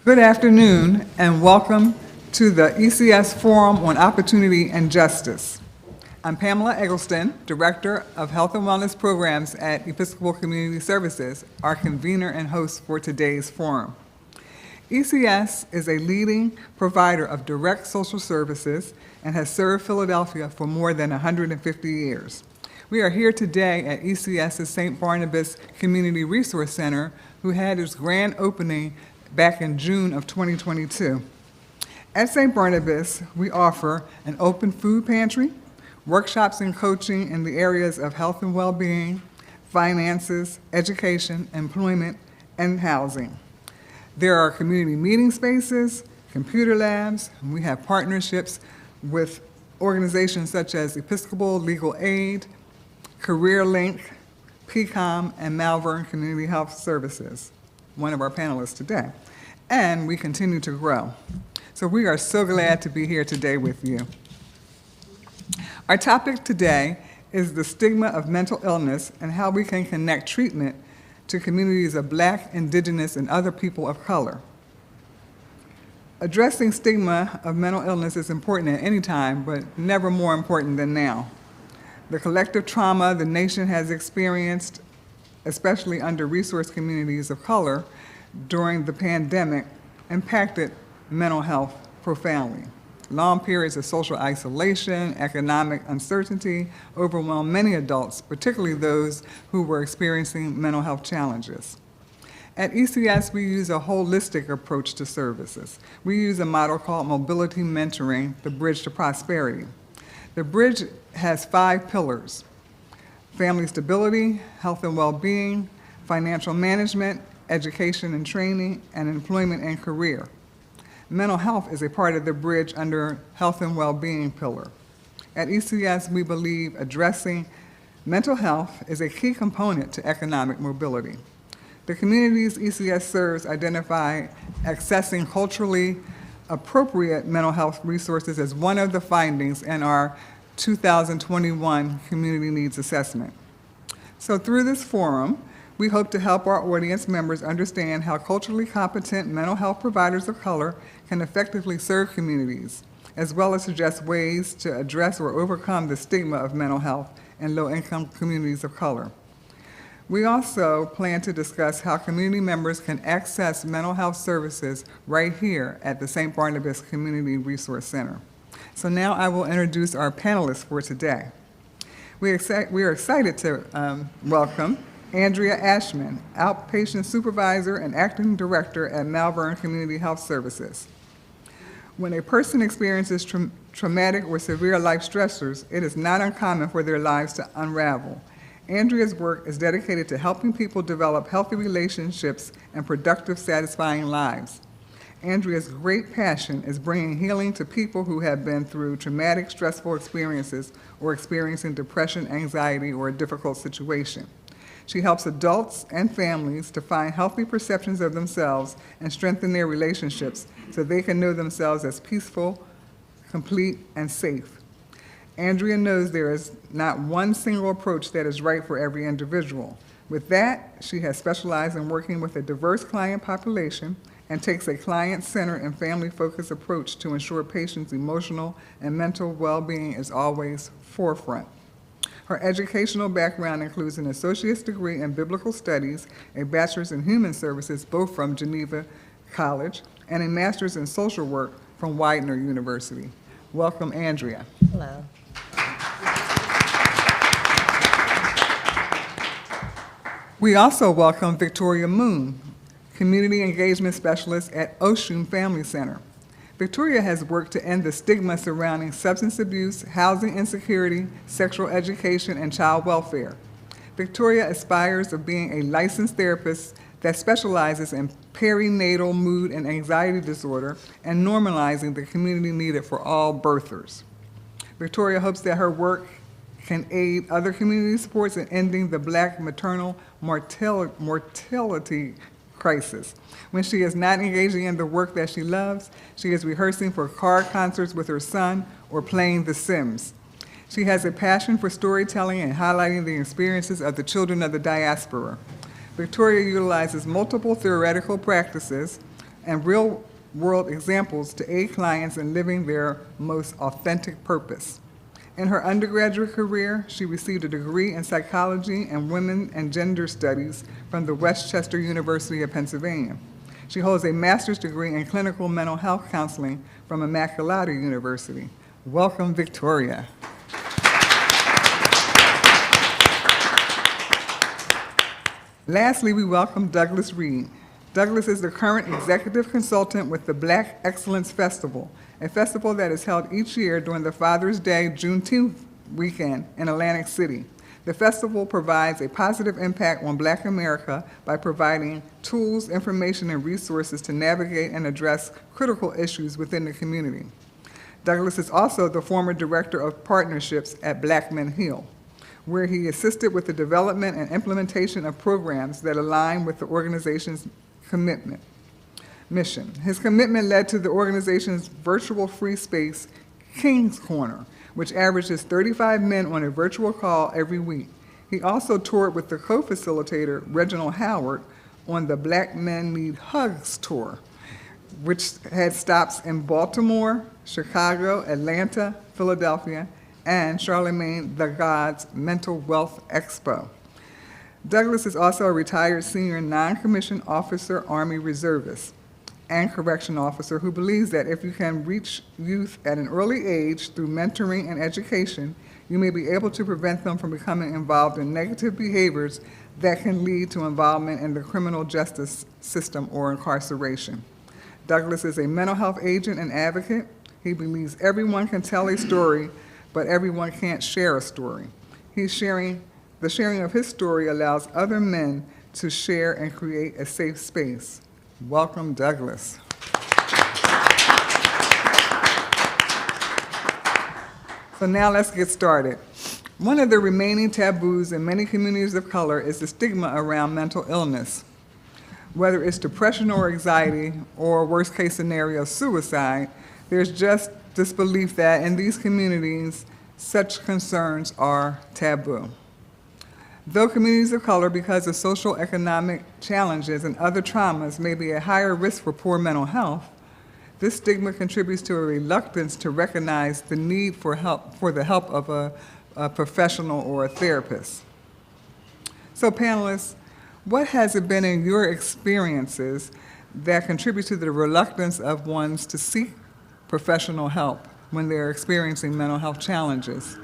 Good afternoon and welcome to the ECS Forum on Opportunity and Justice. I'm Pamela Egleston, Director of Health and Wellness Programs at Episcopal Community Services, our convener and host for today's forum. ECS is a leading provider of direct social services and has served Philadelphia for more than 150 years. We are here today at ECS's St. Barnabas Community Resource Center, who had its grand opening back in June of 2022. At St. Barnabas, we offer an open food pantry, workshops and coaching in the areas of health and well-being, finances, education, employment, and housing. There are community meeting spaces, computer labs, and we have partnerships with organizations such as Episcopal Legal Aid, Career Link, PCOM, and Malvern Community Health Services, one of our panelists today. And we continue to grow. So we are so glad to be here today with you. Our topic today is the stigma of mental illness and how we can connect treatment to communities of Black, Indigenous, and other people of color. Addressing stigma of mental illness is important at any time, but never more important than now. The collective trauma the nation has experienced, especially under-resourced communities of color, during the pandemic impacted mental health profoundly. Long periods of social isolation, economic uncertainty overwhelmed many adults, particularly those who were experiencing mental health challenges. At ECS, we use a holistic approach to services. We use a model called Mobility Mentoring, the Bridge to Prosperity. The bridge has 5 pillars: family stability, health and well-being, financial management, education and training, and employment and career. Mental health is a part of the bridge under health and well-being pillar. At ECS, we believe addressing mental health is a key component to economic mobility. The communities ECS serves identify accessing culturally appropriate mental health resources as one of the findings in our 2021 Community Needs Assessment. So through this forum, we hope to help our audience members understand how culturally competent mental health providers of color can effectively serve communities, as well as suggest ways to address or overcome the stigma of mental health in low-income communities of color. We also plan to discuss how community members can access mental health services right here at the St. Barnabas Community Resource Center. So now I will introduce our panelists for today. We are excited to welcome Andrea Ashman, Outpatient Supervisor and Acting Director at Malvern Community Health Services. When a person experiences traumatic or severe life stressors, it is not uncommon for their lives to unravel. Andrea's work is dedicated to helping people develop healthy relationships and productive, satisfying lives. Andrea's great passion is bringing healing to people who have been through traumatic, stressful experiences or experiencing depression, anxiety, or a difficult situation. She helps adults and families to find healthy perceptions of themselves and strengthen their relationships so they can know themselves as peaceful, complete, and safe. Andrea knows there is not one single approach that is right for every individual. With that, she has specialized in working with a diverse client population and takes a client-centered and family-focused approach to ensure patients' emotional and mental well-being is always forefront. Her educational background includes an associate's degree in biblical studies, a bachelor's in human services, both from Geneva College, and a master's in social work from Widener University. Welcome, Andrea. Hello. We also welcome Victoria Moon, Community Engagement Specialist at Oshun Family Center. Victoria has worked to end the stigma surrounding substance abuse, housing insecurity, sexual education, and child welfare. Victoria aspires to being a licensed therapist that specializes in perinatal mood and anxiety disorder and normalizing the community needed for all birthers. Victoria hopes that her work can aid other community supports in ending the Black maternal mortality crisis. When she is not engaging in the work that she loves, she is rehearsing for car concerts with her son or playing The Sims. She has a passion for storytelling and highlighting the experiences of the children of the diaspora. Victoria utilizes multiple theoretical practices and real-world examples to aid clients in living their most authentic purpose. In her undergraduate career, she received a degree in psychology and women and gender studies from the Westchester University of Pennsylvania. She holds a master's degree in clinical mental health counseling from Immaculata University. Welcome, Victoria. Lastly, we welcome Douglas Reed. Douglas is the current executive consultant with the Black Excellence Festival, a festival that is held each year during the Father's Day Juneteenth weekend in Atlantic City. The festival provides a positive impact on Black America by providing tools, information, and resources to navigate and address critical issues within the community. Douglas is also the former director of partnerships at Black Men Heal, where he assisted with the development and implementation of programs that align with the organization's mission. His commitment led to the organization's virtual free space, King's Corner, which averages 35 men on a virtual call every week. He also toured with the co-facilitator, Reginald Howard, on the Black Men Need Hugs tour, which had stops in Baltimore, Chicago, Atlanta, Philadelphia, and Charlemagne the God's Mental Wealth Expo. Douglas is also a retired senior non-commissioned officer, Army reservist, and correction officer who believes that if you can reach youth at an early age through mentoring and education, you may be able to prevent them from becoming involved in negative behaviors that can lead to involvement in the criminal justice system or incarceration. Douglas is a mental health agent and advocate. He believes everyone can tell a story, but everyone can't share a story. The sharing of his story allows other men to share and create a safe space. Welcome, Douglas. So now let's get started. One of the remaining taboos in many communities of color is the stigma around mental illness. Whether it's depression or anxiety, or worst case scenario, suicide, there's just this belief that in these communities, such concerns are taboo. Though communities of color, because of social economic challenges and other traumas, may be at higher risk for poor mental health, this stigma contributes to a reluctance to recognize the need for the help of a professional or a therapist. So panelists, what has it been in your experiences that contribute to the reluctance of ones to seek professional help when they're experiencing mental health challenges?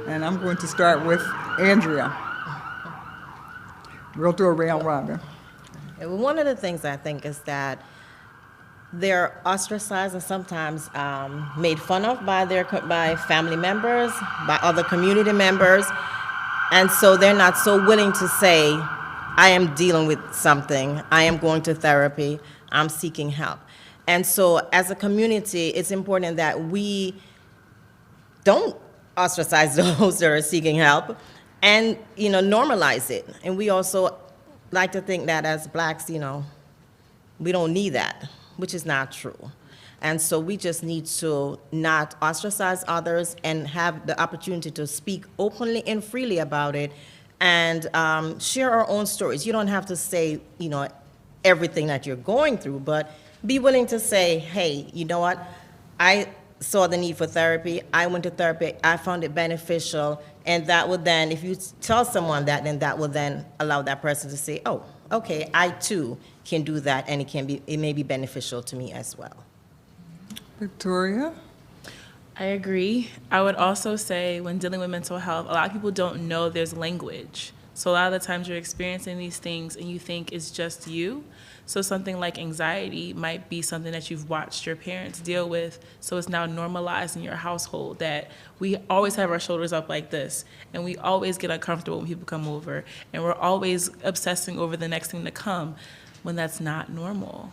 And I'm going to start with Andrea. We'll do a round robin. One of the things I think is that they're ostracized and sometimes made fun of by family members, by other community members, and so they're not so willing to say, I am dealing with something, I am going to therapy, I'm seeking help. And so as a community, it's important that we don't ostracize those that are seeking help, and normalize it. And we also like to think that as Blacks, we don't need that, which is not true. And so we just need to not ostracize others and have the opportunity to speak openly and freely about it, and share our own stories. You don't have to say, everything that you're going through, but be willing to say, hey, you know what? I saw the need for therapy. I went to therapy. I found it beneficial. And that would then, if you tell someone that, then that will then allow that person to say, oh, okay, I too can do that, and it may be beneficial to me as well. Victoria? I agree. I would also say when dealing with mental health, a lot of people don't know there's language. So a lot of the times you're experiencing these things and you think it's just you. So something like anxiety might be something that you've watched your parents deal with, so it's now normalized in your household that we always have our shoulders up like this, and we always get uncomfortable when people come over, and we're always obsessing over the next thing to come, when that's not normal.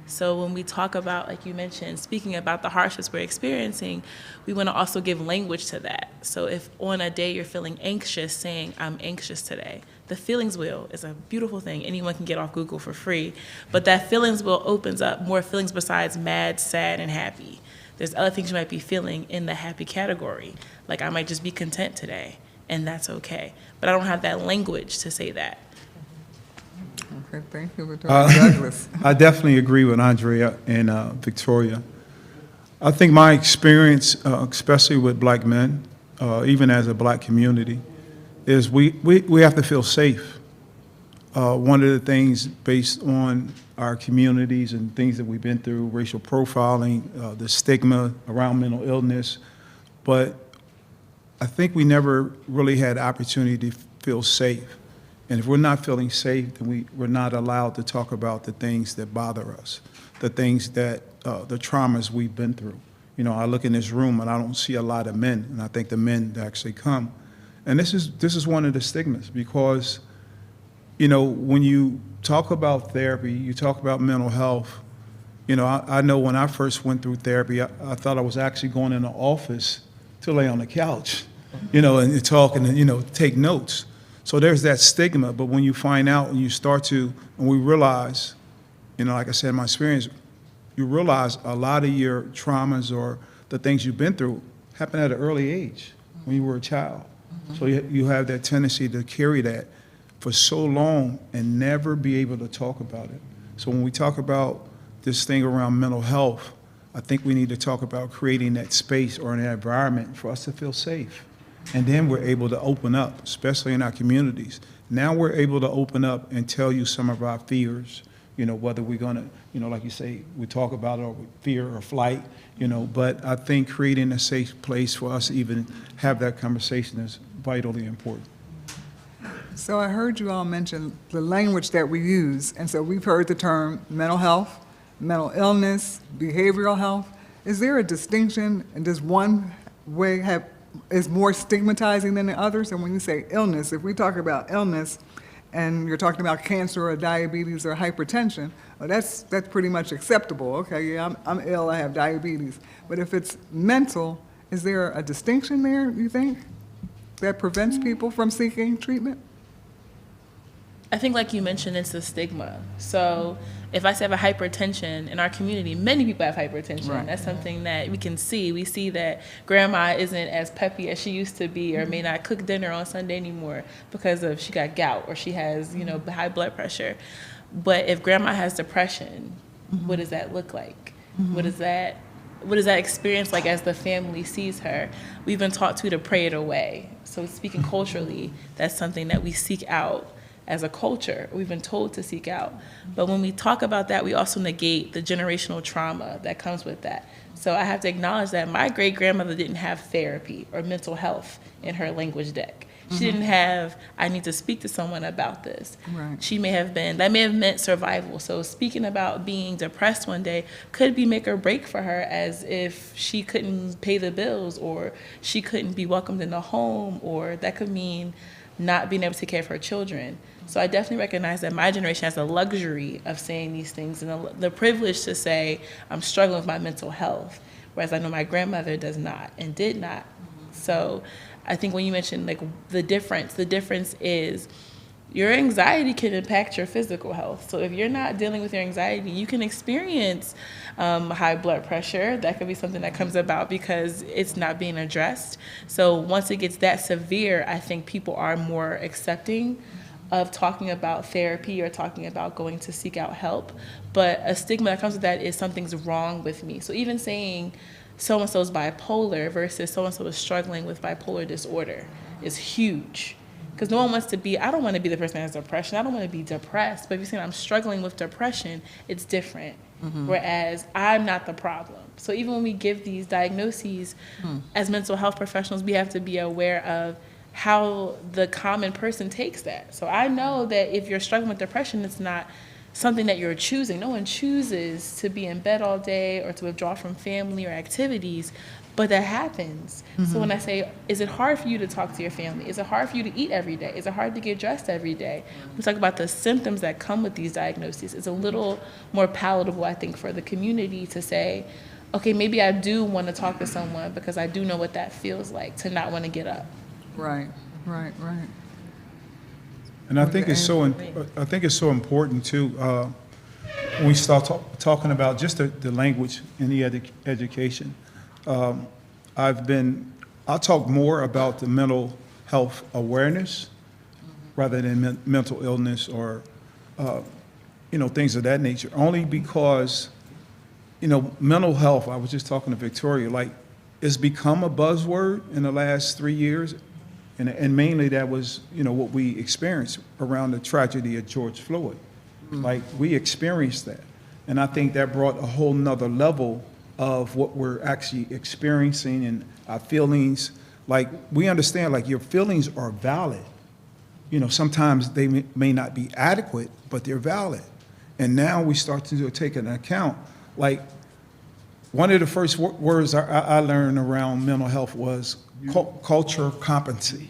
So when we talk about, like you mentioned, speaking about the hardships we're experiencing, we want to also give language to that. So if on a day you're feeling anxious, saying, I'm anxious today. The feelings wheel is a beautiful thing. Anyone can get off Google for free. But that feelings wheel opens up more feelings besides mad, sad, and happy. There's other things you might be feeling in the happy category. Like I might just be content today, and that's okay. But I don't have that language to say that. Okay, thank you, Dr. Douglas. I definitely agree with Andrea and Victoria. I think my experience, especially with black men, even as a black community, is we have to feel safe. One of the things based on our communities and things that we've been through, racial profiling, the stigma around mental illness, but I think we never really had opportunity to feel safe. And if we're not feeling safe, then we're not allowed to talk about the things that bother us, the things that, the traumas we've been through. You know, I look in this room and I don't see a lot of men, and I think the men that actually come. And this is one of the stigmas, because, you know, when you talk about therapy, you talk about mental health. You know, I know when I first went through therapy, I thought I was actually going in the office to lay on the couch, you know, and talk and, you know, take notes. So there's that stigma, but when you find out and you start to, and we realize, you know, like I said, in my experience, you realize a lot of your traumas or the things you've been through happen at an early age when you were a child. So you have that tendency to carry that for so long and never be able to talk about it. So when we talk about this thing around mental health, I think we need to talk about creating that space or an environment for us to feel safe. And then we're able to open up, especially in our communities. Now we're able to open up and tell you some of our fears, you know, whether we're gonna, you know, like you say, we talk about it or fear or flight, you know, but I think creating a safe place for us to even have that conversation is vitally important. So I heard you all mention the language that we use, and so we've heard the term mental health, mental illness, behavioral health. Is there a distinction, and does one way is more stigmatizing than the others? And when you say illness, if we talk about illness and you're talking about cancer or diabetes or hypertension, well, that's pretty much acceptable. Okay, yeah, I'm ill, I have diabetes. But if it's mental, is there a distinction there, you think, that prevents people from seeking treatment? I think, like you mentioned, it's the stigma. So if I say I have a hypertension in our community, many people have hypertension. Right. That's something that we can see. We see that grandma isn't as peppy as she used to be, or may not cook dinner on Sunday anymore because of she got gout or she has, you know, high blood pressure. But if grandma has depression, what does that look like? What is that experience like as the family sees her? We've been taught to pray it away. So speaking culturally, that's something that we seek out as a culture. We've been told to seek out. But when we talk about that, we also negate the generational trauma that comes with that. So I have to acknowledge that my great-grandmother didn't have therapy or mental health in her language deck. She didn't have, I need to speak to someone about this. Right. She may have been, that may have meant survival. So speaking about being depressed one day could be make or break for her, as if she couldn't pay the bills or she couldn't be welcomed in the home, or that could mean not being able to take care of her children. So I definitely recognize that my generation has the luxury of saying these things and the privilege to say, I'm struggling with my mental health, whereas I know my grandmother does not and did not. So I think when you mentioned like the difference is your anxiety can impact your physical health. So if you're not dealing with your anxiety, you can experience high blood pressure. That could be something that comes about because it's not being addressed. So once it gets that severe, I think people are more accepting of talking about therapy or talking about going to seek out help. But a stigma that comes with that is something's wrong with me. So even saying so-and-so's bipolar versus so-and-so is struggling with bipolar disorder is huge. Because no one wants to be, I don't want to be the person that has depression. I don't want to be depressed. But if you're saying I'm struggling with depression, it's different. Whereas I'm not the problem. So even when we give these diagnoses as mental health professionals, we have to be aware of how the common person takes that. So I know that if you're struggling with depression, it's not something that you're choosing. No one chooses to be in bed all day or to withdraw from family or activities, but that happens. So when I say, is it hard for you to talk to your family? Is it hard for you to eat every day? Is it hard to get dressed every day? We talk about the symptoms that come with these diagnoses. It's a little more palatable, I think, for the community to say, okay, maybe I do want to talk to someone because I do know what that feels like to not want to get up. Right. And I think it's so important too, when we start talking about just the language in the education. I'll talk more about the mental health awareness rather than mental illness or things of that nature, only because, mental health, I was just talking to Victoria, like, it's become a buzzword in the last 3 years. And mainly that was, what we experienced around the tragedy of George Floyd. Like, we experienced that. And I think that brought a whole nother level of what we're actually experiencing and our feelings. Like, we understand, like, your feelings are valid. Sometimes they may not be adequate, but they're valid. And now we start to take into account, like, one of the first words I learned around mental health was cultural competency.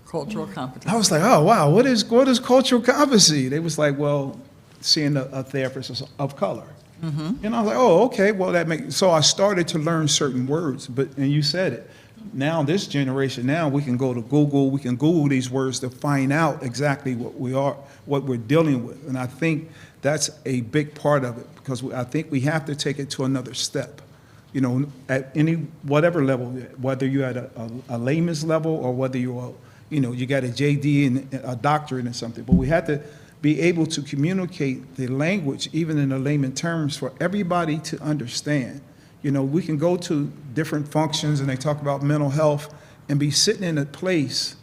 Cultural competence. I was like, oh, wow, what is cultural competency? They was like, well, seeing a therapist of color. And I was like, oh, okay, well, that makes, so I started to learn certain words, and you said it. Now, this generation, now we can go to Google, we can Google these words to find out exactly what we're dealing with. And I think that's a big part of it, because I think we have to take it to another step. At whatever level, whether you're at a layman's level or whether you're, you got a JD and a doctorate and something, but we have to be able to communicate the language, even in the layman terms, for everybody to understand. We can go to different functions and they talk about mental health and be sitting in a place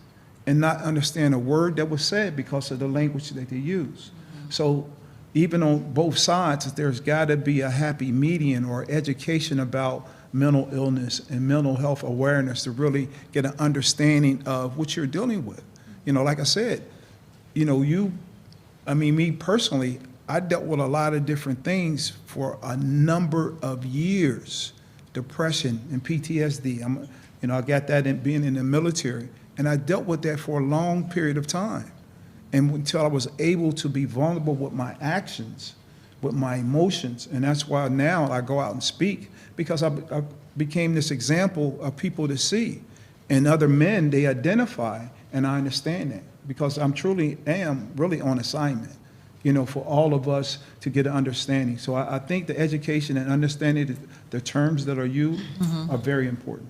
and not understand a word that was said because of the language that they use. So even on both sides, there's got to be a happy median or education about mental illness and mental health awareness to really get an understanding of what you're dealing with. Like I said, me personally, I dealt with a lot of different things for a number of years, depression and PTSD. I got that in being in the military, and I dealt with that for a long period of time. And until I was able to be vulnerable with my actions, with my emotions, and that's why now I go out and speak, because I became this example of people to see. And other men, they identify, and I understand that, because I'm truly am really on assignment, for all of us to get an understanding. So I think the education and understanding the terms that are used are very important.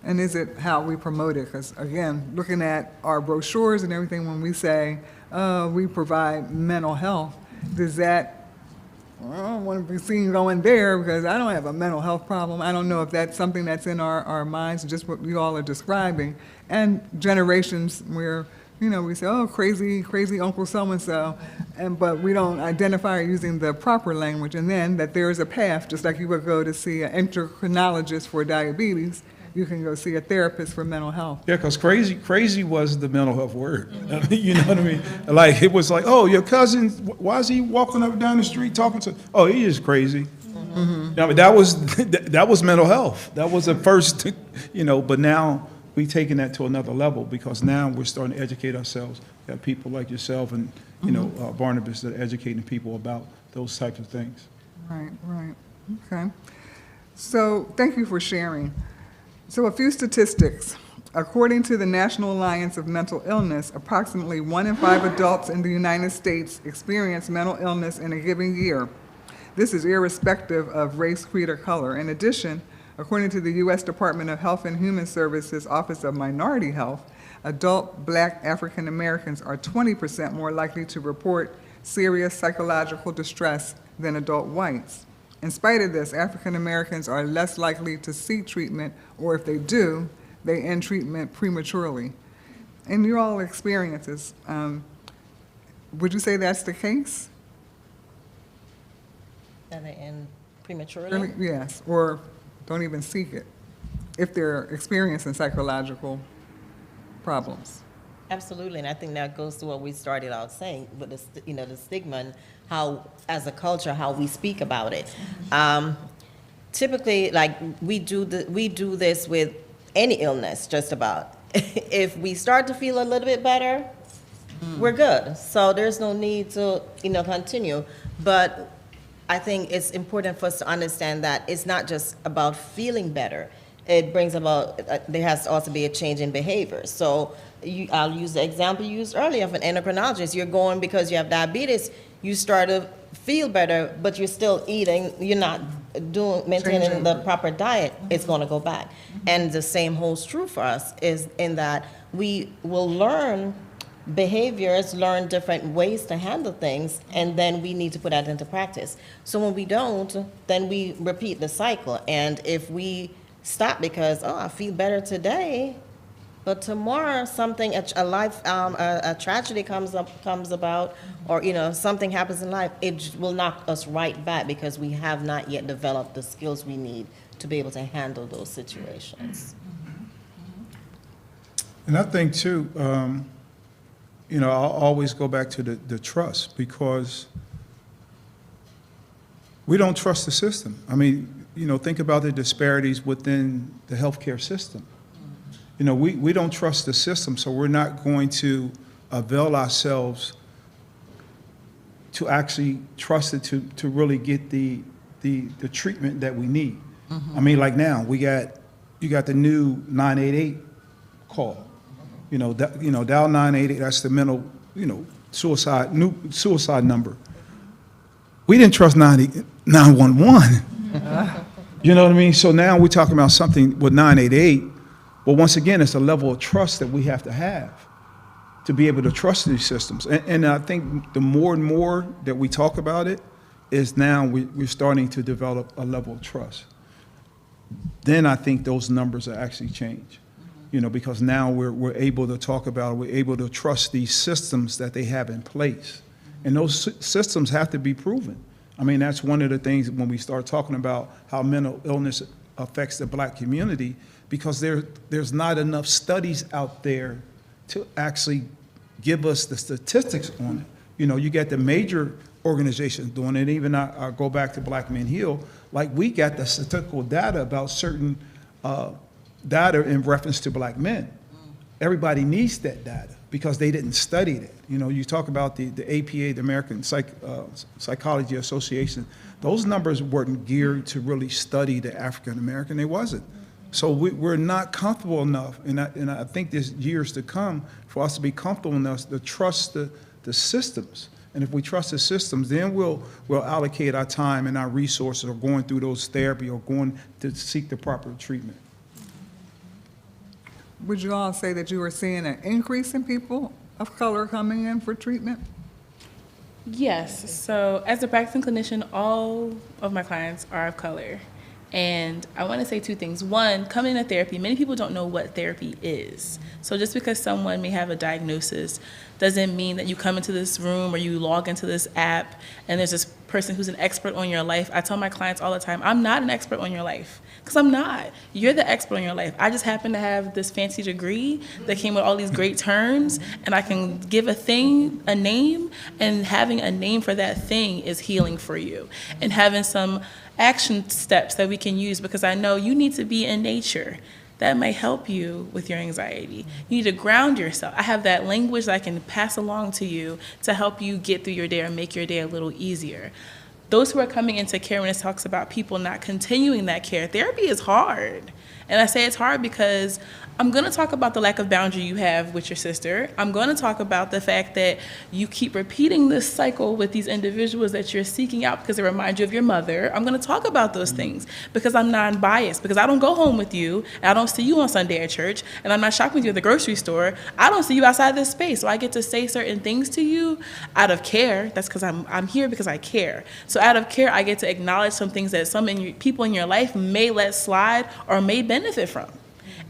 And is it how we promote it? Because again, looking at our brochures and everything, when we say we provide mental health, does that, I don't want to be seen going there because I don't have a mental health problem. I don't know if that's something that's in our minds, just what you all are describing. And generations where, we say, oh, crazy Uncle so-and-so, but we don't identify using the proper language. And then that there is a path, just like you would go to see an endocrinologist for diabetes, you can go see a therapist for mental health. Yeah, because crazy was the mental health word. You know what I mean? Like, it was like, oh, your cousin, why is he walking up and down the street talking to, oh, he is crazy. Now, that was mental health. That was the first, but now we've taken that to another level, because now we're starting to educate ourselves. We have people like yourself and, Barnabas that are educating people about those types of things. Right. Okay. So thank you for sharing. So a few statistics. According to the National Alliance of Mental Illness, approximately 1 in 5 adults in the United States experience mental illness in a given year. This is irrespective of race, creed, or color. In addition, according to the U.S. Department of Health and Human Services Office of Minority Health, adult Black African Americans are 20% more likely to report serious psychological distress than adult whites. In spite of this, African Americans are less likely to seek treatment, or if they do, they end treatment prematurely. In your all experiences, would you say that's the case? That they end prematurely? Really? Yes, or don't even seek it if they're experiencing psychological problems. Absolutely, and I think that goes to what we started out saying, with the stigma and how, as a culture, how we speak about it. Typically, like, we do this with any illness, just about. If we start to feel a little bit better, we're good. So there's no need to, continue. But I think it's important for us to understand that it's not just about feeling better. It brings about, there has to also be a change in behavior. So I'll use the example you used earlier of an endocrinologist. You're going because you have diabetes, you start to feel better, but you're still eating, you're not maintaining the proper diet, it's going to go back. And the same holds true for us, is in that we will learn behaviors, learn different ways to handle things, and then we need to put that into practice. So when we don't, then we repeat the cycle. And if we stop because, oh, I feel better today, but tomorrow something, a tragedy comes about, or something happens in life, it will knock us right back because we have not yet developed the skills we need to be able to handle those situations. And I think too, I'll always go back to the trust, because we don't trust the system. I mean, think about the disparities within the healthcare system. We don't trust the system, so we're not going to avail ourselves to actually trust it to really get the treatment that we need. I mean, like now, you got the new 988 call. Dial 988, that's the mental, new suicide number. We didn't trust 911. You know what I mean? So now we're talking about something with 988. But once again, it's a level of trust that we have to be able to trust these systems. And I think the more and more that we talk about it, is now we're starting to develop a level of trust. Then I think those numbers are actually change. Because now we're able to talk about it, we're able to trust these systems that they have in place. And those systems have to be proven. I mean, that's one of the things when we start talking about how mental illness affects the Black community, because there's not enough studies out there to actually give us the statistics on it. You get the major organizations doing it. Even I go back to Black Men Heal, like we got the statistical data about certain data in reference to Black men. Everybody needs that data because they didn't study that. You talk about the APA, the American Psychology Association, those numbers weren't geared to really study the African American. They wasn't. So we're not comfortable enough, and I think there's years to come for us to be comfortable enough to trust the systems. And if we trust the systems, then we'll allocate our time and our resources, or going through those therapy, or going to seek the proper treatment. Would you all say that you are seeing an increase in people of color coming in for treatment? Yes. So as a practicing clinician, all of my clients are of color. And I want to say two things. One, coming to therapy, many people don't know what therapy is. So just because someone may have a diagnosis doesn't mean that you come into this room or you log into this app and there's this person who's an expert on your life. I tell my clients all the time, I'm not an expert on your life, because I'm not. You're the expert on your life. I just happen to have this fancy degree that came with all these great terms, and I can give a thing a name, and having a name for that thing is healing for you. And having some action steps that we can use, because I know you need to be in nature. That might help you with your anxiety. You need to ground yourself. I have that language that I can pass along to you to help you get through your day or make your day a little easier. Those who are coming into care, when it talks about people not continuing that care, therapy is hard. And I say it's hard because I'm going to talk about the lack of boundary you have with your sister. I'm going to talk about the fact that you keep repeating this cycle with these individuals that you're seeking out because they remind you of your mother. I'm going to talk about those things because I'm non-biased, because I don't go home with you, and I don't see you on Sunday at church, and I'm not shopping with you at the grocery store. I don't see you outside this space, so I get to say certain things to you out of care. That's because I'm here because I care. So out of care, I get to acknowledge some things that people in your life may let slide or may benefit from.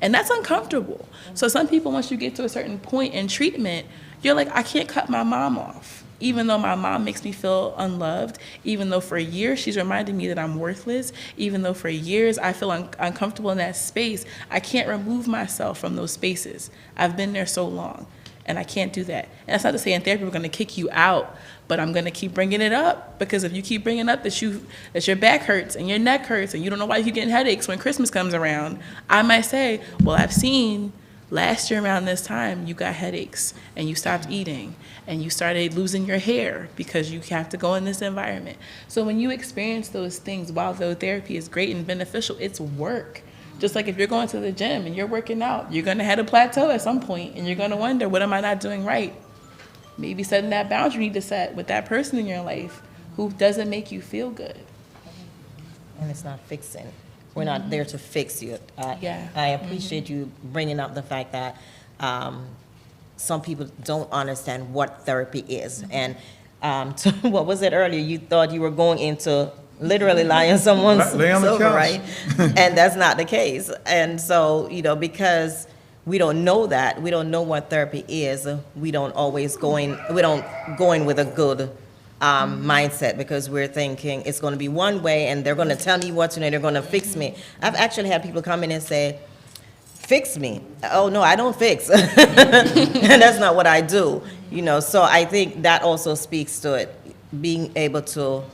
And that's uncomfortable. So some people, once you get to a certain point in treatment, you're like, I can't cut my mom off, even though my mom makes me feel unloved, even though for years she's reminded me that I'm worthless, even though for years I feel uncomfortable in that space. I can't remove myself from those spaces. I've been there so long, and I can't do that. And that's not to say in therapy we're going to kick you out, but I'm going to keep bringing it up, because if you keep bringing up that your back hurts and your neck hurts and you don't know why you keep getting headaches when Christmas comes around, I might say, well, I've seen last year around this time you got headaches and you stopped eating and you started losing your hair because you have to go in this environment. So when you experience those things, while though therapy is great and beneficial, it's work. Just like if you're going to the gym and you're working out, you're going to hit a plateau at some point and you're going to wonder, what am I not doing right? Maybe setting that boundary you need to set with that person in your life who doesn't make you feel good. And it's not fixing. We're not there to fix you. Yeah. I appreciate you bringing up the fact that some people don't understand what therapy is. And so what was it earlier? You thought you were going into literally lying someone's Lay on the silver, couch. right? And that's not the case. And so, because we don't know that, we don't know what therapy is, we don't go in with a good mindset, because we're thinking it's going to be one way and they're going to tell me what to do, they're going to fix me. I've actually had people come in and say, fix me. Oh, no, I don't fix. And that's not what I do. So I think that also speaks to it, being able to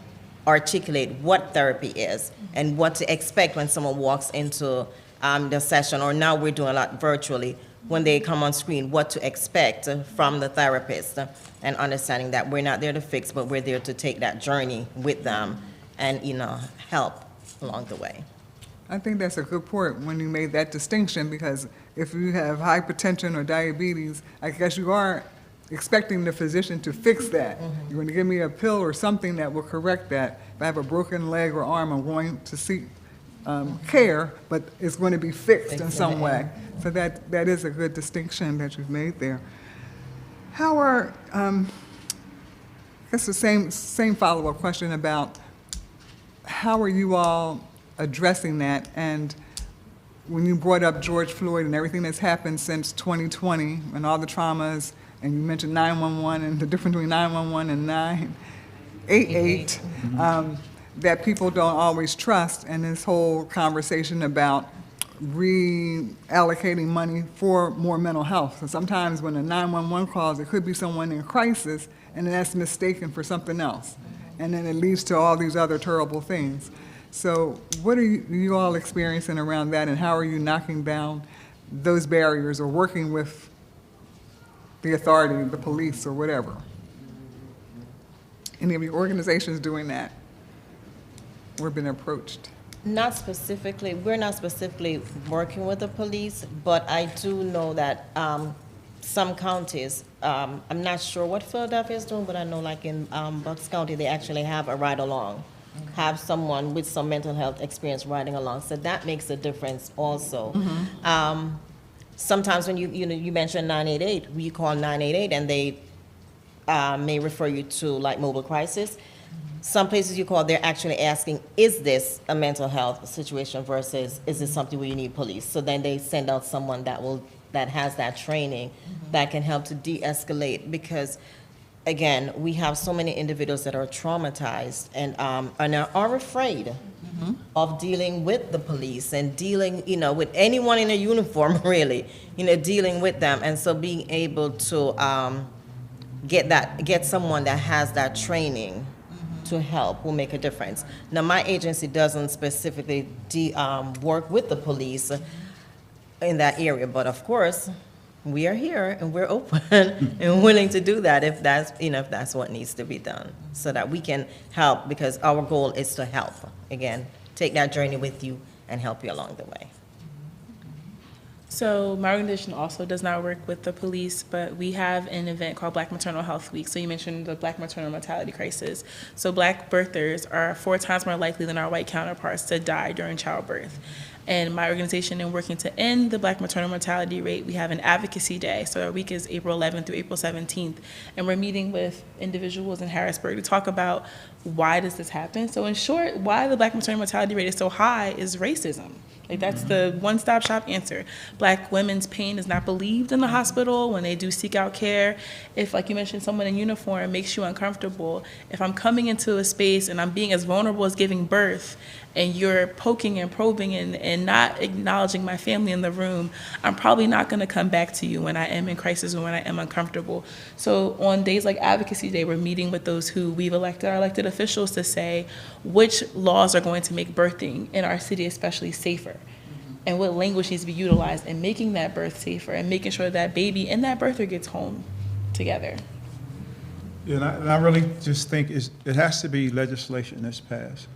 articulate what therapy is and what to expect when someone walks into the session, or now we're doing a lot virtually, when they come on screen, what to expect from the therapist, and understanding that we're not there to fix, but we're there to take that journey with them and, help along the way. I think that's a good point when you made that distinction, because if you have hypertension or diabetes, I guess you are expecting the physician to fix that. You're going to give me a pill or something that will correct that. If I have a broken leg or arm, I'm going to seek care, but it's going to be fixed in some way. So that is a good distinction that you've made there. How are, I guess the same follow-up question about how are you all addressing that? And when you brought up George Floyd and everything that's happened since 2020 and all the traumas, and you mentioned 911 and the difference between 911 and 988, that people don't always trust, and this whole conversation about reallocating money for more mental health. So sometimes when a 911 calls, it could be someone in crisis, and then that's mistaken for something else. And then it leads to all these other terrible things. So what are you all experiencing around that, and how are you knocking down those barriers or working with the authority, the police, or whatever? Any of your organizations doing that or been approached? We're not specifically working with the police, but I do know that some counties, I'm not sure what Philadelphia is doing, but I know like in Bucks County, they actually have a ride-along, have someone with some mental health experience riding along. So that makes a difference also. Sometimes when you mentioned 988, we call 988 and they may refer you to like mobile crisis. Some places you call, they're actually asking, is this a mental health situation versus is this something where you need police? So then they send out someone that has that training that can help to de-escalate, because again, we have so many individuals that are traumatized and are afraid of dealing with the police and dealing, with anyone in a uniform, really, dealing with them. And so being able to get someone that has that training to help will make a difference. Now, my agency doesn't specifically work with the police in that area, but of course, we are here and we're open and willing to do that if that's what needs to be done, so that we can help, because our goal is to help. Again, take that journey with you and help you along the way. So my organization also does not work with the police, but we have an event called Black Maternal Health Week. So you mentioned the Black maternal mortality crisis. So Black birthers are 4 times more likely than our white counterparts to die during childbirth. And my organization, in working to end the Black maternal mortality rate, we have an advocacy day. So our week is April 11th through April 17th. And we're meeting with individuals in Harrisburg to talk about why does this happen. So in short, why the Black maternal mortality rate is so high is racism. Like, that's the one-stop shop answer. Black women's pain is not believed in the hospital when they do seek out care. If, like you mentioned, someone in uniform makes you uncomfortable, if I'm coming into a space and I'm being as vulnerable as giving birth, and you're poking and probing and not acknowledging my family in the room, I'm probably not going to come back to you when I am in crisis or when I am uncomfortable. So on days like Advocacy Day, we're meeting with those who we've elected, our elected officials, to say which laws are going to make birthing in our city especially safer, and what language needs to be utilized in making that birth safer and making sure that baby and that birther gets home together. Yeah, and I really just think it has to be legislation that's passed.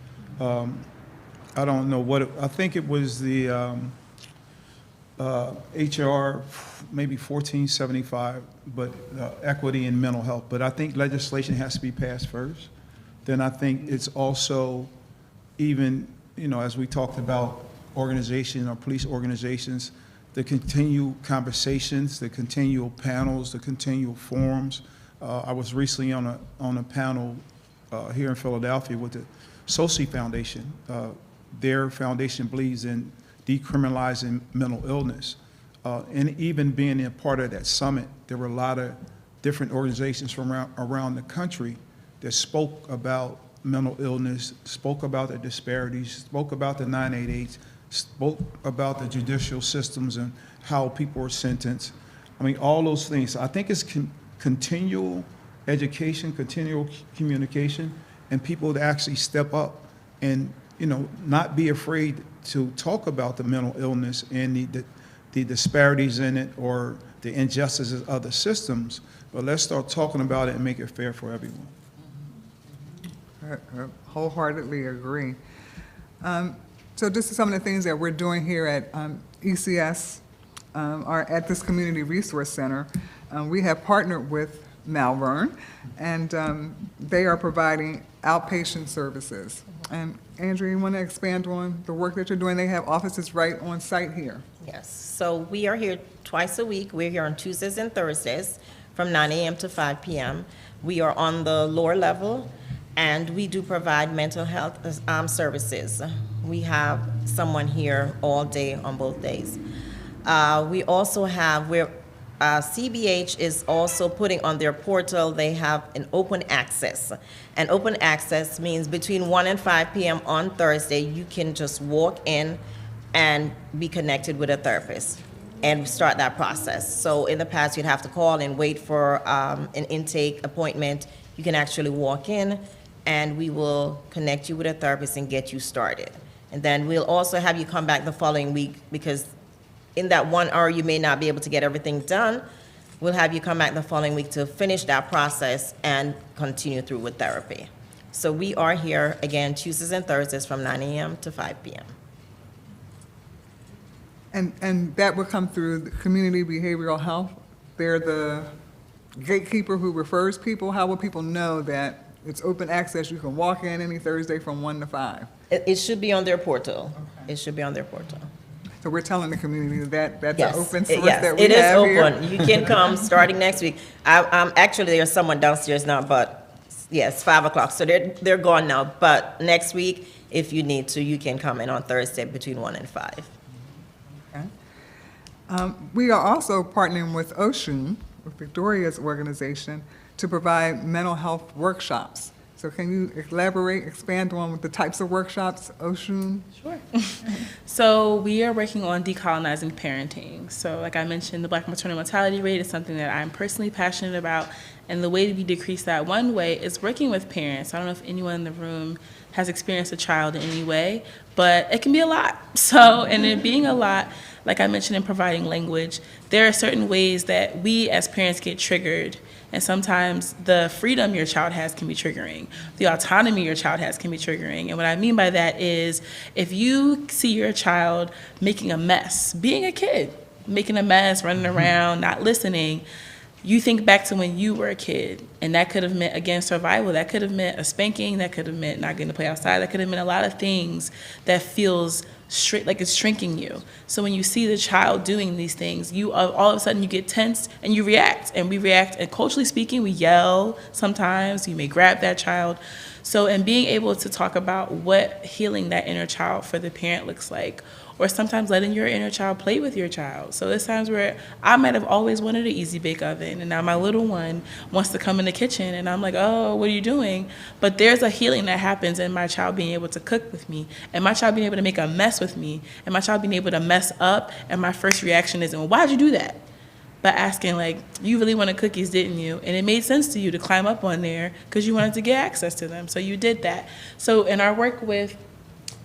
I don't know I think it was the HR maybe 1475, but equity in mental health. But I think legislation has to be passed first. Then I think it's also even, as we talked about organization or police organizations, the continual conversations, the continual panels, the continual forums. I was recently on a panel here in Philadelphia with the SOCI Foundation. Their foundation believes in decriminalizing mental illness. And even being a part of that summit, there were a lot of different organizations from around the country that spoke about mental illness, spoke about the disparities, spoke about the 988s, spoke about the judicial systems and how people are sentenced. I mean, all those things. I think it's continual education, continual communication, and people to actually step up and, not be afraid to talk about the mental illness and the disparities in it or the injustices of the systems, but let's start talking about it and make it fair for everyone. I wholeheartedly agree. So this is some of the things that we're doing here at ECS, at this Community Resource Center. We have partnered with Malvern, and they are providing outpatient services. And Andrea, you want to expand on the work that you're doing? They have offices right on site here. Yes, so we are here twice a week. We're here on Tuesdays and Thursdays from 9 a.m. to 5 p.m. We are on the lower level, and we do provide mental health services. We have someone here all day on both days. We also have, CBH is also putting on their portal, they have an open access. And open access means between 1 and 5 p.m. on Thursday, you can just walk in and be connected with a therapist and start that process. So in the past, you'd have to call and wait for an intake appointment. You can actually walk in, and we will connect you with a therapist and get you started. And then we'll also have you come back the following week, because in that 1 hour, you may not be able to get everything done. We'll have you come back the following week to finish that process and continue through with therapy. So we are here, again, Tuesdays and Thursdays from 9 a.m. to 5 p.m. And that would come through the Community Behavioral Health. They're the gatekeeper who refers people. How will people know that it's open access? You can walk in any Thursday from 1 to 5. It should be on their portal. Okay. It should be on their portal. So we're telling the community that that's Yes. an open source Yes, that we it is have open. here. You can come starting next week. Actually, there's someone downstairs now, but yes, 5 o'clock. So they're gone now. But next week, if you need to, you can come in on Thursday between 1 and 5. Okay. We are also partnering with OSHUN, with Victoria's organization, to provide mental health workshops. So can you expand on the types of workshops, OSHUN? Sure. So we are working on decolonizing parenting. So like I mentioned, the Black maternal mortality rate is something that I'm personally passionate about. And the way we decrease that one way is working with parents. I don't know if anyone in the room has experienced a child in any way, but it can be a lot. So, and it being a lot, like I mentioned in providing language, there are certain ways that we as parents get triggered. And sometimes the freedom your child has can be triggering. The autonomy your child has can be triggering. And what I mean by that is if you see your child making a mess, being a kid, making a mess, running around, not listening, you think back to when you were a kid, and that could have meant, again, survival. That could have meant a spanking. That could have meant not getting to play outside. That could have meant a lot of things that feels like it's shrinking you. So when you see the child doing these things, you all of a sudden you get tense and you react. And we react, and culturally speaking, we yell sometimes. You may grab that child. So in being able to talk about what healing that inner child for the parent looks like, or sometimes letting your inner child play with your child. So there's times where I might have always wanted an easy bake oven, and now my little one wants to come in the kitchen, and I'm like, oh, what are you doing? But there's a healing that happens in my child being able to cook with me, and my child being able to make a mess with me, and my child being able to mess up, and my first reaction is, well, why'd you do that? But asking, like, you really wanted cookies, didn't you? And it made sense to you to climb up on there because you wanted to get access to them, so you did that. So in our work with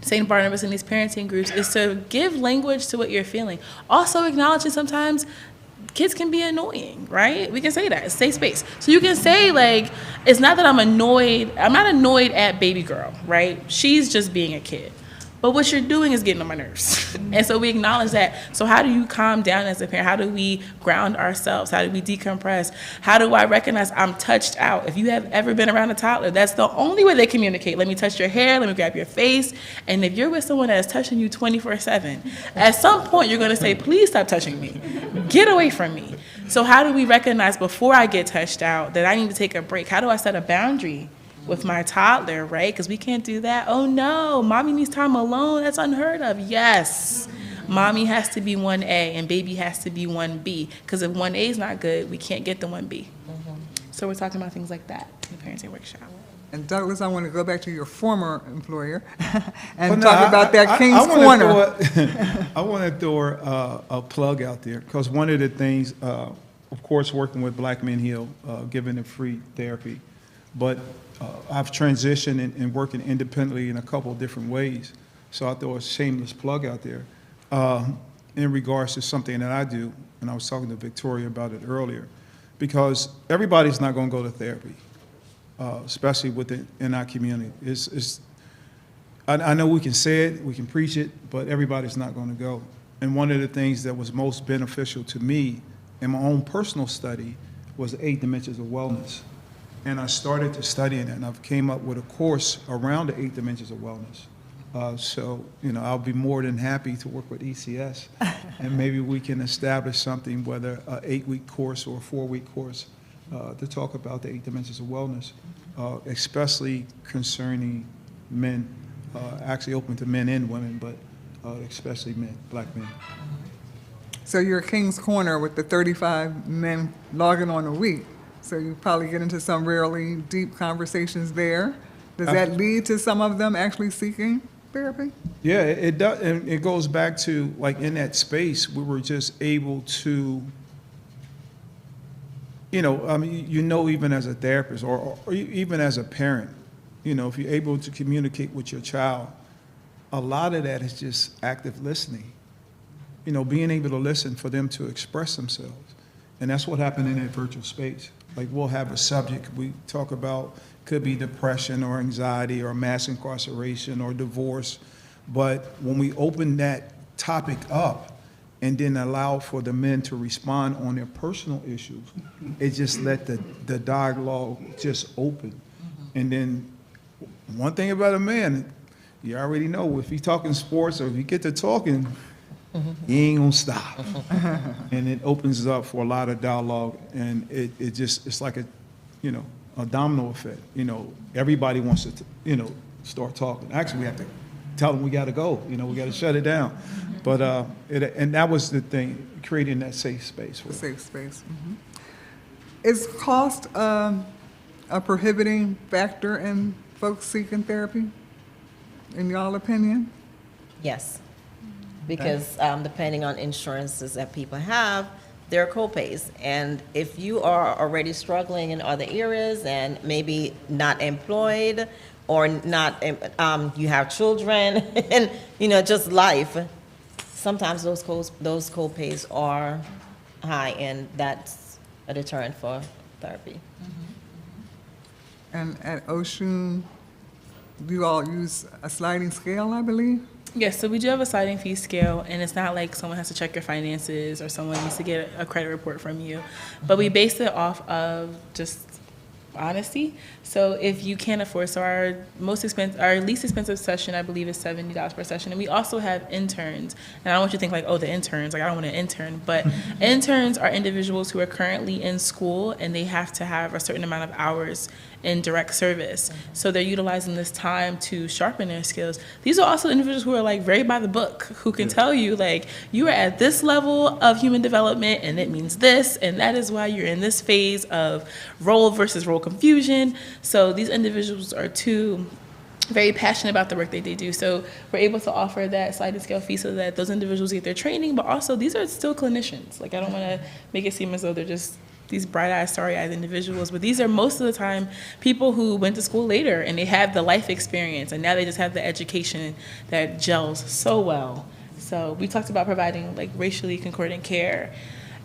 St. Barnabas and these parenting groups is to give language to what you're feeling. Also acknowledging sometimes kids can be annoying, right? We can say that, it's safe space. So you can say, like, it's not that I'm not annoyed at baby girl, right? She's just being a kid. but what you're doing is getting on my nerves. And so we acknowledge that. So how do you calm down as a parent? How do we ground ourselves? How do we decompress? How do I recognize I'm touched out? If you have ever been around a toddler, that's the only way they communicate. Let me touch your hair, let me grab your face. And if you're with someone that is touching you 24/7, at some point you're gonna say, please stop touching me. Get away from me. So how do we recognize before I get touched out that I need to take a break? How do I set a boundary with my toddler, right? Because we can't do that. Oh no, mommy needs time alone. That's unheard of. Yes, mommy has to be 1A and baby has to be 1B. Because if 1A is not good, we can't get the 1B. So we're talking about things like that in the parenting workshop. And Douglas, I want to go back to your former employer Well, and no, talk about that King's wanna Corner. I want to throw a plug out there, because one of the things, of course, working with Black Men Heal, giving them free therapy, but I've transitioned and working independently in a couple of different ways. So I'll throw a shameless plug out there in regards to something that I do, and I was talking to Victoria about it earlier, because everybody's not going to go to therapy. Especially in our community. I know we can say it, we can preach it, but everybody's not going to go. And one of the things that was most beneficial to me in my own personal study was the 8 dimensions of wellness. And I started to study it, and I've came up with a course around the 8 dimensions of wellness. So, I'll be more than happy to work with ECS, and maybe we can establish something, whether an 8-week course or a 4-week course, to talk about the 8 dimensions of wellness, especially concerning men, actually open to men and women, but especially men, Black men. So you're King's Corner with the 35 men logging on a week. So you probably get into some really deep conversations there. Does that lead to some of them actually seeking therapy? Yeah, it does, and it goes back to, like, in that space, we were just able to, even as a therapist or even as a parent, if you're able to communicate with your child, a lot of that is just active listening. Being able to listen for them to express themselves. And that's what happened in that virtual space. Like, we'll have a subject we talk about, could be depression or anxiety or mass incarceration or divorce. But when we open that topic up, and then allow for the men to respond on their personal issues, it just let the dialogue just open. And then one thing about a man, you already know, if he's talking sports or if you get to talking, he ain't gonna stop. And it opens up for a lot of dialogue, and it's like a domino effect. Everybody wants to, start talking. Actually, we have to tell them we got to go. We got to shut it down. But and that was the thing, creating that safe space for A them. safe space. Is cost a prohibiting factor in folks seeking therapy, in y'all opinion? Yes, because depending on insurances that people have, there are co-pays. And if you are already struggling in other areas and maybe not employed or not, you have children and, just life, sometimes those co-pays are high, and that's a deterrent for therapy. And at Oshun, do you all use a sliding scale, I believe? Yes, so we do have a sliding fee scale, and it's not like someone has to check your finances or someone needs to get a credit report from you. But we base it off of just honesty. So if you can't afford, so our least expensive session, I believe, is $70 per session. And we also have interns. And I don't want you to think like, oh, the interns, like I don't want an intern. But interns are individuals who are currently in school and they have to have a certain amount of hours in direct service. So they're utilizing this time to sharpen their skills. These are also individuals who are like very by the book, who can tell you like, you are at this level of human development and it means this, and that is why you're in this phase of role versus role confusion. So these individuals are very passionate about the work that they do. So we're able to offer that sliding scale fee so that those individuals get their training, but also these are still clinicians. Like I don't want to make it seem as though they're just these bright-eyed, starry-eyed individuals, but these are most of the time people who went to school later and they have the life experience and now they just have the education that gels so well. So we talked about providing like racially concordant care,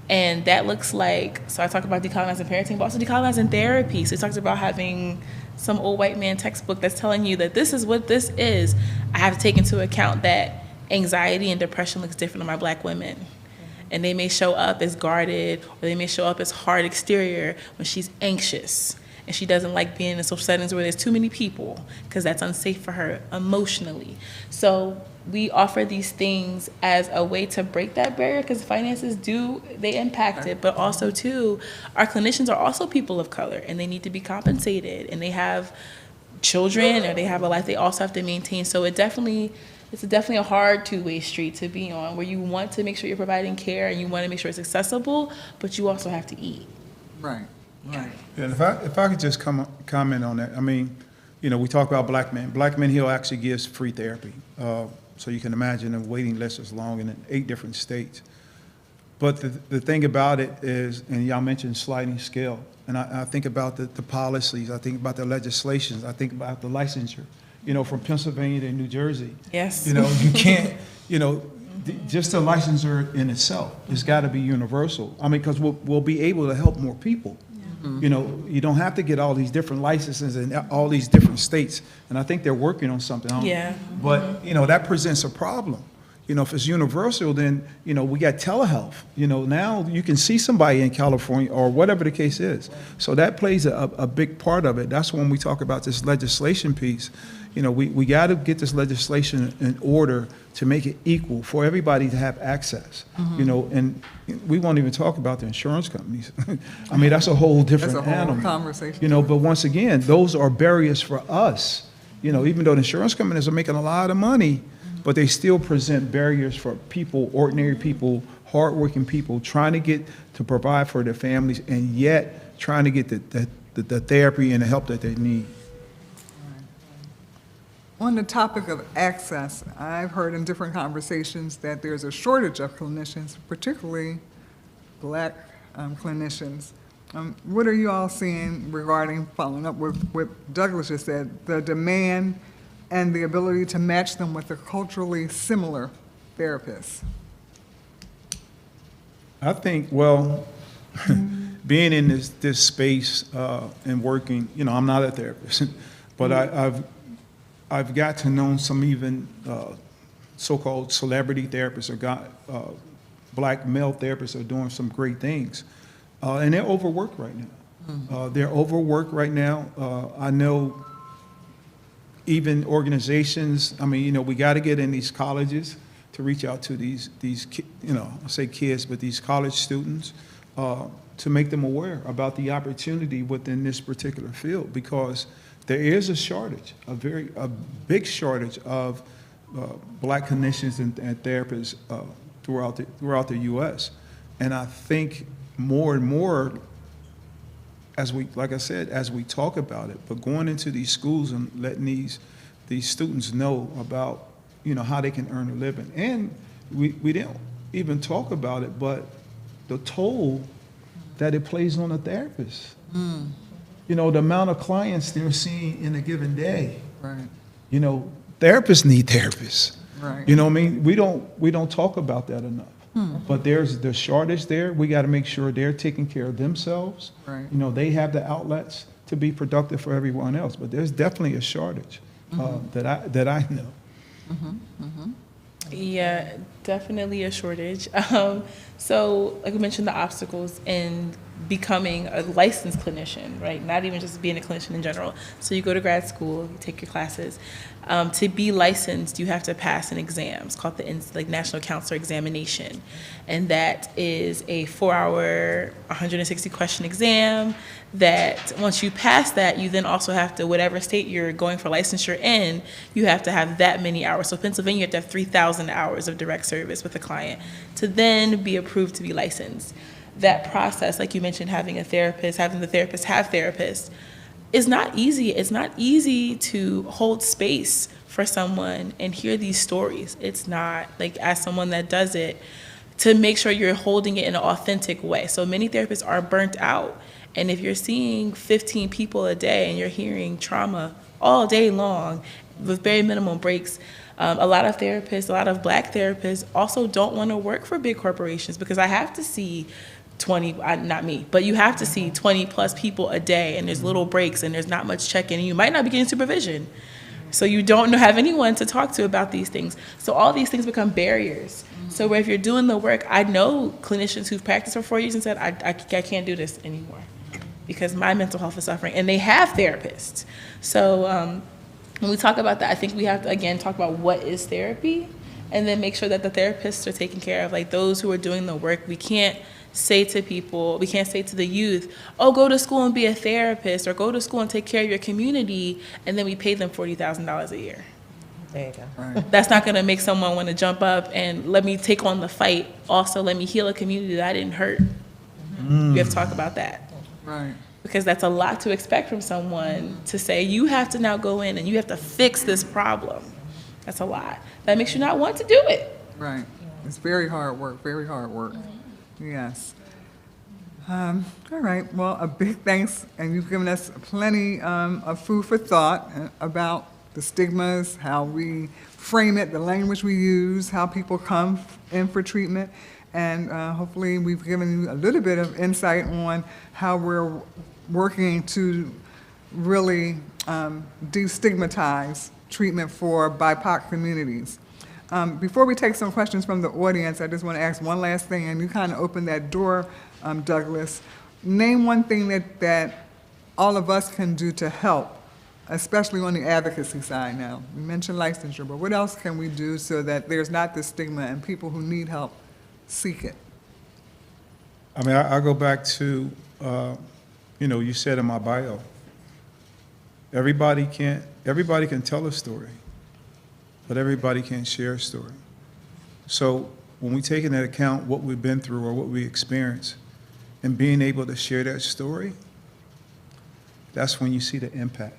and that looks like, so I talked about decolonizing parenting, but also decolonizing therapy. So we talked about having some old white man textbook that's telling you that this is what this is. I have to take into account that anxiety and depression looks different on my Black women. And they may show up as guarded, or they may show up as hard exterior when she's anxious and she doesn't like being in social settings where there's too many people because that's unsafe for her emotionally. So we offer these things as a way to break that barrier, because finances they impact it, but also too, our clinicians are also people of color and they need to be compensated, and they have children or they have a life they also have to maintain. So it's definitely a hard two-way street to be on, where you want to make sure you're providing care and you want to make sure it's accessible, but you also have to eat. Right. Yeah, and if I could just comment on that. I mean, we talk about Black men. Black Men Heal actually gives free therapy. So you can imagine the waiting list is long in 8 different states. But the thing about it is, and y'all mentioned sliding scale, and I think about the policies, I think about the legislations, I think about the licensure, from Pennsylvania to New Jersey. Yes. You can't, just the licensure in itself, it's got to be universal. I mean, because we'll be able to help more people. You don't have to get all these different licenses in all these different states, and I think they're working on something. Yeah. But, that presents a problem. If it's universal, then, we got telehealth. Now you can see somebody in California or whatever the case is. So that plays a big part of it. That's when we talk about this legislation piece. We got to get this legislation in order to make it equal for everybody to have access. And we won't even talk about the insurance companies. I mean, that's a whole different That's a whole animal. conversation. But once again, those are barriers for us. Even though the insurance companies are making a lot of money, but they still present barriers for people, ordinary people, hardworking people, trying to get to provide for their families, and yet trying to get the therapy and the help that they need. On the topic of access, I've heard in different conversations that there's a shortage of clinicians, particularly Black clinicians. What are you all seeing regarding, following up with what Douglas just said, the demand and the ability to match them with a culturally similar therapists? I think, being in this space and working, I'm not a therapist, but I've got to know some even so-called celebrity therapists or Black male therapists are doing some great things, and they're overworked right now. They're overworked right now. I know even organizations. I mean, we got to get in these colleges to reach out to these I say kids, but these college students, to make them aware about the opportunity within this particular field, because there is a shortage, a big shortage of Black clinicians and therapists throughout the U.S. And I think more and more, like I said, as we talk about it, but going into these schools and letting these students know about, how they can earn a living. And we didn't even talk about it, but the toll that it plays on a therapist. The amount of clients they're seeing in a given day. Right. Therapists need therapists. Right. What I mean? We don't talk about that enough. But there's the shortage there. We got to make sure they're taking care of themselves. Right. They have the outlets to be productive for everyone else. But there's definitely a shortage that I know. Yeah, definitely a shortage. So, like we mentioned, the obstacles in becoming a licensed clinician, right? Not even just being a clinician in general. So you go to grad school, you take your classes. To be licensed, you have to pass an exam. It's called the National Counselor Examination. And that is a 4-hour, 160-question exam that once you pass that, you then also have to, whatever state you're going for licensure in, you have to have that many hours. So Pennsylvania, you have to have 3,000 hours of direct service with a client to then be approved to be licensed. That process, like you mentioned, having the therapist have therapists, is not easy. It's not easy to hold space for someone and hear these stories. It's not, like, as someone that does it, to make sure you're holding it in an authentic way. So many therapists are burnt out. And if you're seeing 15 people a day and you're hearing trauma all day long with very minimal breaks, a lot of therapists, a lot of Black therapists also don't want to work for big corporations, because I have to see 20, not me, but you have to see 20 plus people a day, and there's little breaks and there's not much check-in, and you might not be getting supervision. So you don't have anyone to talk to about these things. So all these things become barriers. So where if you're doing the work, I know clinicians who've practiced for 4 years and said, I can't do this anymore because my mental health is suffering. And they have therapists. So when we talk about that, I think we have to, again, talk about what is therapy and then make sure that the therapists are taken care of. Like those who are doing the work, we can't say to people, we can't say to the youth, oh, go to school and be a therapist or go to school and take care of your community, and then we pay them $40,000 a year. There you go. Right. That's not gonna make someone wanna jump up and let me take on the fight. Also, let me heal a community that I didn't hurt. We have to talk about that. Right. Because that's a lot to expect from someone to say, you have to now go in and you have to fix this problem. That's a lot. That makes you not want to do it. Right. It's very hard work, very hard work. Yes. All right. Well, a big thanks, and you've given us plenty of food for thought about the stigmas, how we frame it, the language we use, how people come in for treatment, and hopefully we've given you a little bit of insight on how we're working to really destigmatize treatment for BIPOC communities. Before we take some questions from the audience, I just want to ask one last thing, and you kind of opened that door, Douglas. Name one thing that all of us can do to help, especially on the advocacy side now. We mentioned licensure, but what else can we do so that there's not this stigma and people who need help seek it? I mean, I go back to, you said in my bio, everybody can tell a story, but everybody can't share a story. So when we take into account what we've been through or what we experience and being able to share that story, that's when you see the impact.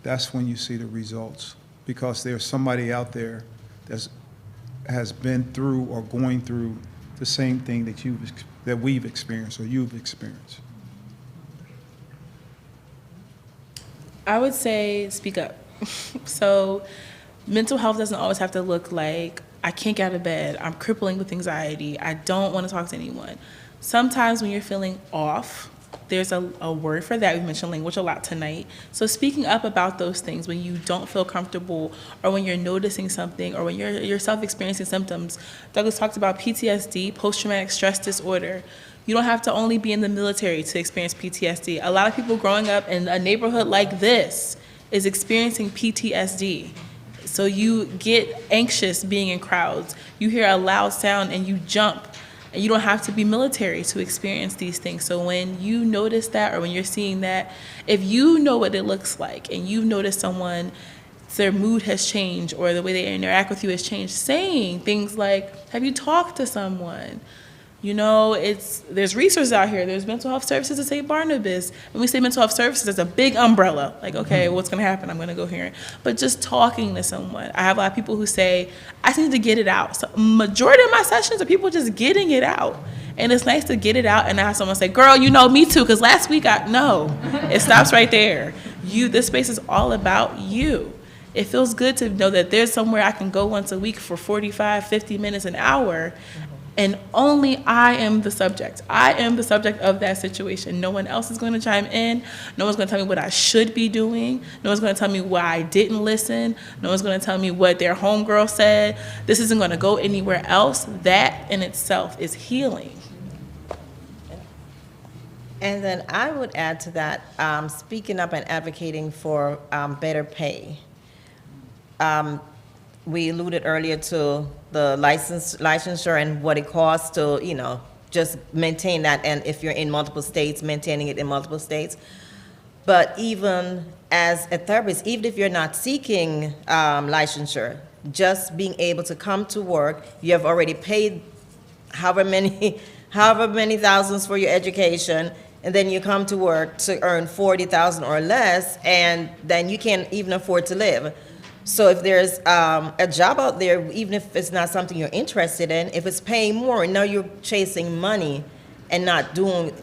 That's when you see the results, because there's somebody out there that has been through or going through the same thing that we've experienced or you've experienced. I would say speak up. So mental health doesn't always have to look like I can't get out of bed, I'm crippling with anxiety, I don't want to talk to anyone. Sometimes when you're feeling off, there's a word for that. We mentioned language a lot tonight. So speaking up about those things when you don't feel comfortable or when you're noticing something or when you're yourself experiencing symptoms. Douglas talked about PTSD, post-traumatic stress disorder. You don't have to only be in the military to experience PTSD. A lot of people growing up in a neighborhood like this is experiencing PTSD. So you get anxious being in crowds. You hear a loud sound and you jump. And you don't have to be military to experience these things. So when you notice that or when you're seeing that, if you know what it looks like and you've noticed someone, their mood has changed or the way they interact with you has changed, saying things like, have you talked to someone? There's resources out here. There's mental health services at St. Barnabas. When we say mental health services, it's a big umbrella. Like, okay, what's going to happen? I'm going to go here. But just talking to someone. I have a lot of people who say, I just need to get it out. So majority of my sessions are people just getting it out. And it's nice to get it out and have someone say, girl, me too, because last week no. It stops right there. This space is all about you. It feels good to know that there's somewhere I can go once a week for 45, 50 minutes, an hour, and only I am the subject. I am the subject of that situation. No one else is going to chime in. No one's going to tell me what I should be doing. No one's going to tell me why I didn't listen. No one's going to tell me what their homegirl said. This isn't going to go anywhere else. That in itself is healing. And then I would add to that, speaking up and advocating for better pay. We alluded earlier to the licensure and what it costs to, just maintain that. And if you're in multiple states, maintaining it in multiple states. But even as a therapist, even if you're not seeking licensure, just being able to come to work, you have already paid however many thousands for your education, and then you come to work to earn $40,000 or less, and then you can't even afford to live. So if there's a job out there, even if it's not something you're interested in, if it's paying more, now you're chasing money and not doing,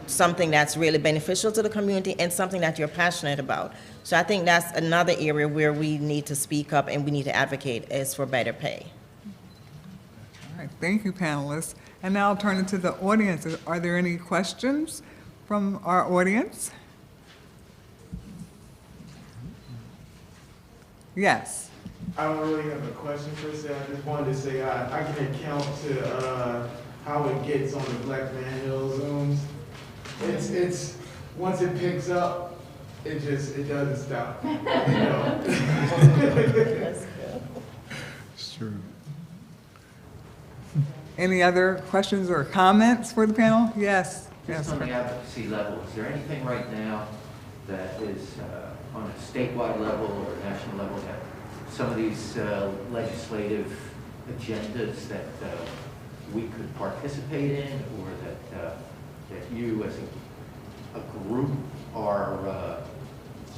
something that's really beneficial to the community and something that you're passionate about. So I think that's another area where we need to speak up and we need to advocate is for better pay. All right, thank you, panelists. And now I'll turn it to the audience. Are there any questions from our audience? Yes. I don't really have a question per se. I just wanted to say I can account to how it gets on the Black Man Hill Zooms. It's once it picks up, it doesn't stop. You know? It's true. Any other questions or comments for the panel? Yes. Yes. Just on the advocacy level, is there anything right now that is on a statewide level or national level that some of these legislative agendas that we could participate in, or that you as a group are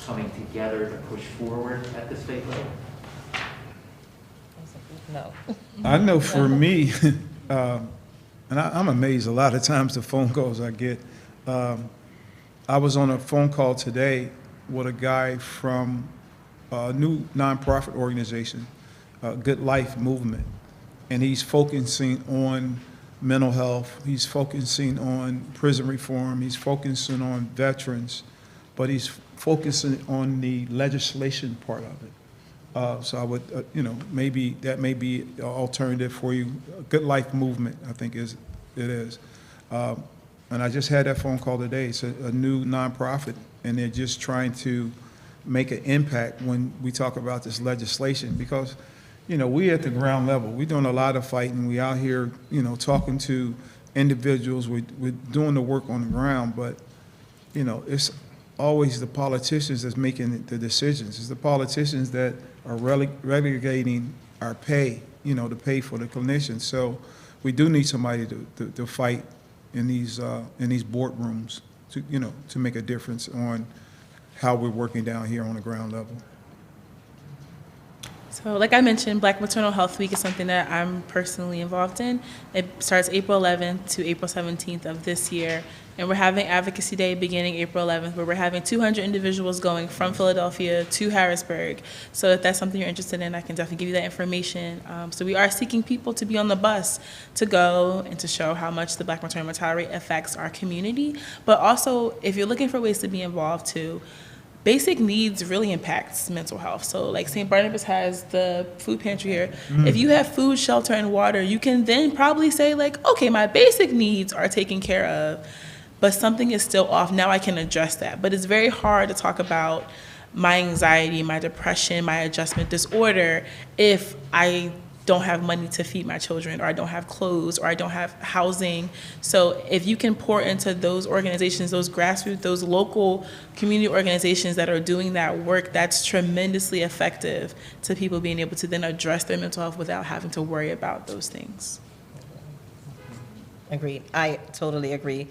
coming together to push forward at the state level? No. I know for me, and I'm amazed a lot of times the phone calls I get. I was on a phone call today with a guy from a new nonprofit organization, Good Life Movement, and he's focusing on mental health, he's focusing on prison reform, he's focusing on veterans, but he's focusing on the legislation part of it. So I would, maybe that may be an alternative for you. Good Life Movement, I think it is. And I just had that phone call today. It's a new nonprofit, and they're just trying to make an impact when we talk about this legislation, because, we at the ground level, we're doing a lot of fighting. We out here, talking to individuals. We're doing the work on the ground, but, it's always the politicians that's making the decisions. It's the politicians that are relegating our pay, to pay for the clinicians. So we do need somebody to fight in these boardrooms to make a difference on how we're working down here on the ground level. So like I mentioned, Black Maternal Health Week is something that I'm personally involved in. It starts April 11th to April 17th of this year. And we're having Advocacy Day beginning April 11th, where we're having 200 individuals going from Philadelphia to Harrisburg. So if that's something you're interested in, I can definitely give you that information. So we are seeking people to be on the bus to go and to show how much the Black maternal mortality rate affects our community. But also, if you're looking for ways to be involved too, basic needs really impacts mental health. So like St. Barnabas has the food pantry here. If you have food, shelter, and water, you can then probably say like, okay, my basic needs are taken care of, but something is still off. Now I can address that. But it's very hard to talk about my anxiety, my depression, my adjustment disorder if I don't have money to feed my children, or I don't have clothes, or I don't have housing. So if you can pour into those organizations, those grassroots, those local community organizations that are doing that work, that's tremendously effective to people being able to then address their mental health without having to worry about those things. Agreed. I totally agree.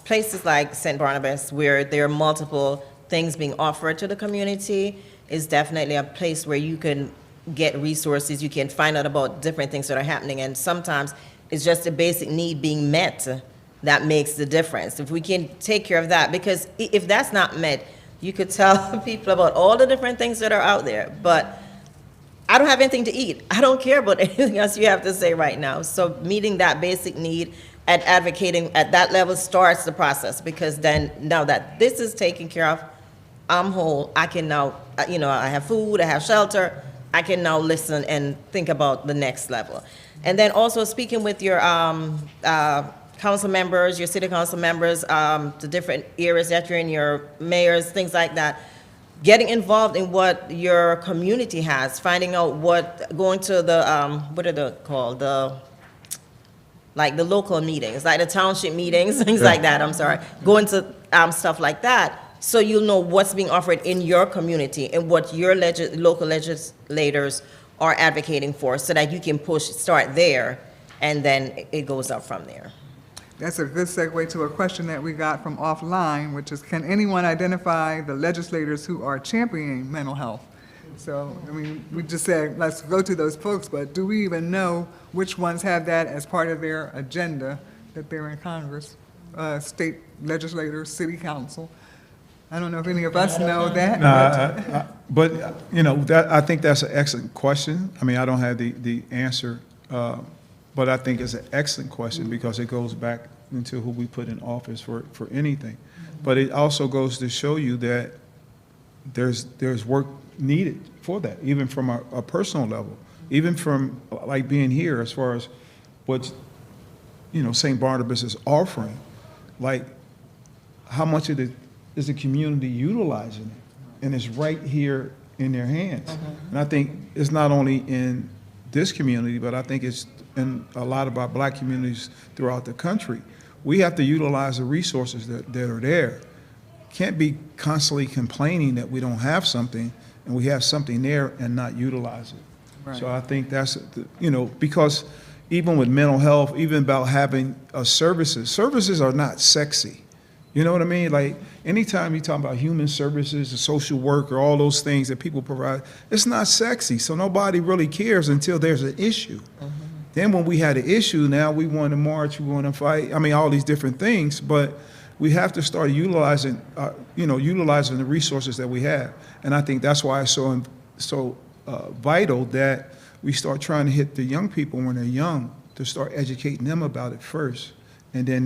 Places like St. Barnabas, where there are multiple things being offered to the community, is definitely a place where you can get resources, you can find out about different things that are happening, and sometimes it's just a basic need being met that makes the difference. If we can take care of that, because if that's not met, you could tell people about all the different things that are out there, but I don't have anything to eat. I don't care about anything else you have to say right now. So meeting that basic need and advocating at that level starts the process, because then now that this is taken care of, I'm whole, I can now, I have food, I have shelter, I can now listen and think about the next level. And then also speaking with your council members, your city council members, the different areas that you're in, your mayors, things like that, getting involved in what your community has, finding out going to the, what are they called? The local meetings, like the township meetings, things like that, I'm sorry. Going to stuff like that, so you'll know what's being offered in your community and what your local legislators are advocating for, so that you can start there, and then it goes up from there. That's a good segue to a question that we got from offline, which is, can anyone identify the legislators who are championing mental health? So, we just said, let's go to those folks, but do we even know which ones have that as part of their agenda that they're in Congress, state legislators, city council? I don't know if any of us know that. I think that's an excellent question. I don't have the answer, but I think it's an excellent question, because it goes back into who we put in office for anything. But it also goes to show you that there's work needed for that, even from a personal level, even from like being here as far as what, St. Barnabas is offering. Like, how much of it is the community utilizing it? And it's right here in their hands. And I think it's not only in this community, but I think it's in a lot of our black communities throughout the country. We have to utilize the resources that are there. Can't be constantly complaining that we don't have something and we have something there and not utilize it. Right. So I think that's, because even with mental health, even about having services are not sexy. You know what I mean? Like, anytime you talk about human services, or social work, or all those things that people provide, it's not sexy. So nobody really cares until there's an issue. Then when we had an issue, now we want to march, we want to fight. I mean, all these different things, but we have to start utilizing, utilizing the resources that we have. And I think that's why it's so vital that we start trying to hit the young people when they're young, to start educating them about it first. And then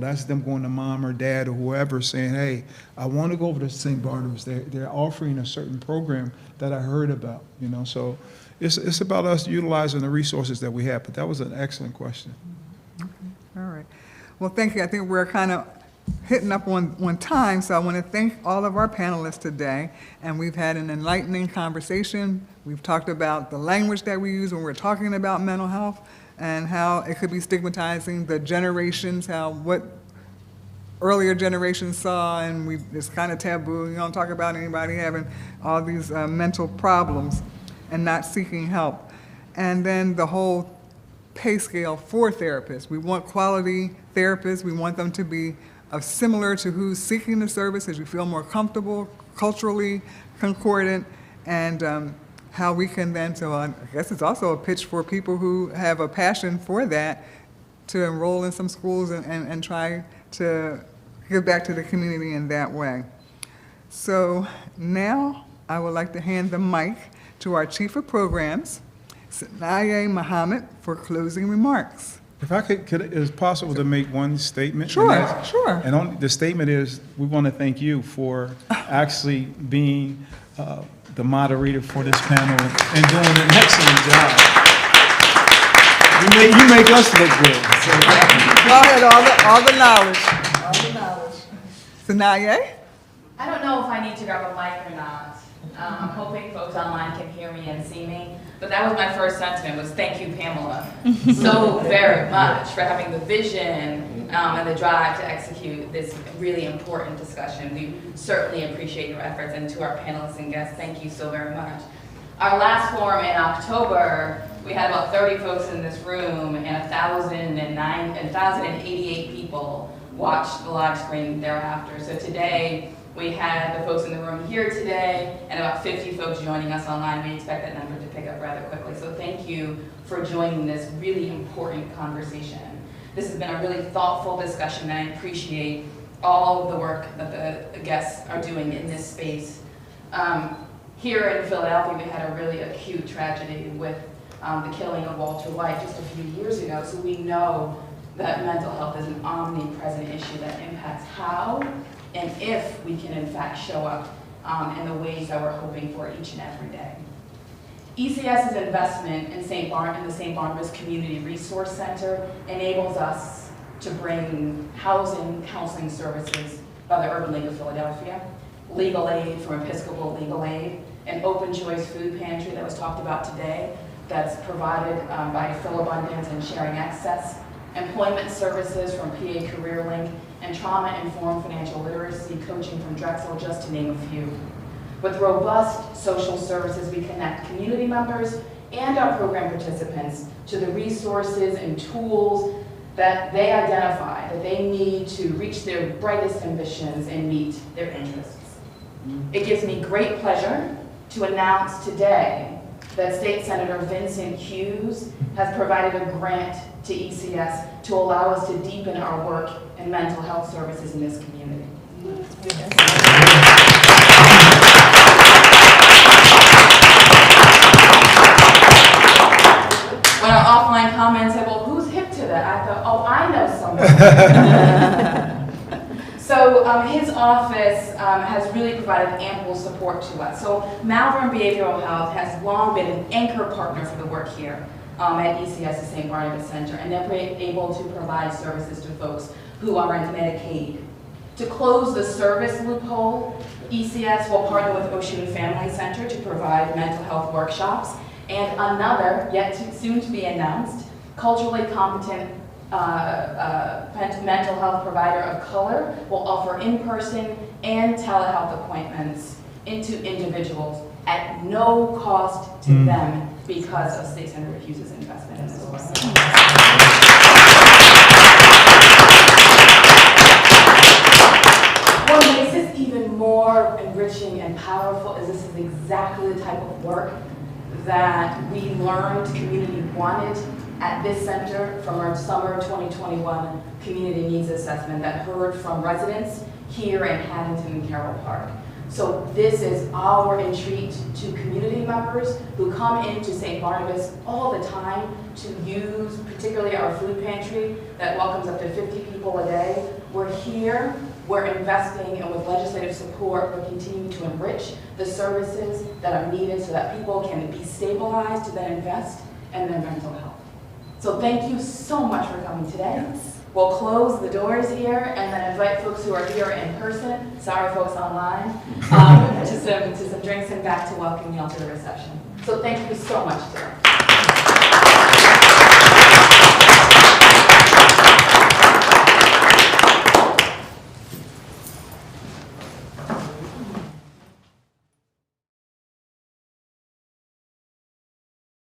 that's them going to mom or dad or whoever saying, hey, I want to go over to St. Barnabas. They're offering a certain program that I heard about, So it's about us utilizing the resources that we have. But that was an excellent question. Okay. All right. Well, thank you. I think we're kind of hitting up on time, so I want to thank all of our panelists today. And we've had an enlightening conversation. We've talked about the language that we use when we're talking about mental health, and how it could be stigmatizing the generations, what earlier generations saw, and it's kind of taboo. You don't talk about anybody having all these mental problems and not seeking help. And then the whole pay scale for therapists. We want quality therapists. We want them to be similar to who's seeking the service, as we feel more comfortable, culturally concordant, and how we can then, so I guess it's also a pitch for people who have a passion for that, to enroll in some schools and try to give back to the community in that way. So now I would like to hand the mic to our Chief of Programs, Sanaya Muhammad, for closing remarks. If I could, is it possible to make one statement? Sure, And that's- sure. And the statement is, we want to thank you for actually being the moderator for this panel and doing an excellent job. You make us look good. So, Go ahead, all the knowledge. All the knowledge. Sanaya? I don't know if I need to grab a mic or not. I'm hoping folks online can hear me and see me. But that was my first sentiment, was thank you, Pamela, so very much for having the vision and the drive to execute this really important discussion. We certainly appreciate your efforts, and to our panelists and guests, thank you so very much. Our last forum in October, we had about 30 folks in this room, and 1,088 people watched the live stream thereafter. So today, we had the folks in the room here today and about 50 folks joining us online. We expect that number to pick up rather quickly. So thank you for joining this really important conversation. This has been a really thoughtful discussion, and I appreciate all of the work that the guests are doing in this space. Here in Philadelphia, we had a really acute tragedy with the killing of Walter White just a few years ago. So we know that mental health is an omnipresent issue that impacts how and if we can in fact show up in the ways that we're hoping for each and every day. ECS's investment in the St. Barnabas Community Resource Center enables us to bring housing, counseling services by the Urban League of Philadelphia, legal aid from Episcopal Legal Aid, an open choice food pantry that was talked about today that's provided by Philabundance and Sharing Access, employment services from PA CareerLink, and trauma-informed financial literacy coaching from Drexel, just to name a few. With robust social services, we connect community members and our program participants to the resources and tools that they identify that they need to reach their brightest ambitions and meet their interests. It gives me great pleasure to announce today that State Senator Vincent Hughes has provided a grant to ECS to allow us to deepen our work in mental health services in this community. When our offline comments said, well, who's hip to that? I thought, oh, I know someone. So his office has really provided ample support to us. So Malvern Behavioral Health has long been an anchor partner for the work here at ECS, the St. Barnabas Center, and they're able to provide services to folks who are in Medicaid. To close the service loophole, ECS will partner with Ocean Family Center to provide mental health workshops, and another, yet soon to be announced, culturally competent mental health provider of color will offer in-person and telehealth appointments into individuals at no cost to them because of State Center refuses investment in this program. What makes this even more enriching and powerful is this is exactly the type of work that we learned community wanted at this center from our summer 2021 community needs assessment that heard from residents here in Haddington and Carroll Park. So this is our entreat to community members who come into St. Barnabas all the time to use particularly our food pantry that welcomes up to 50 people a day. We're here, we're investing, and with legislative support, we're continuing to enrich the services that are needed so that people can be stabilized to then invest in their mental health. So thank you so much for coming today. We'll close the doors here and then invite folks who are here in person, sorry folks online, to some drinks and back to welcome you all to the reception. So thank you so much today.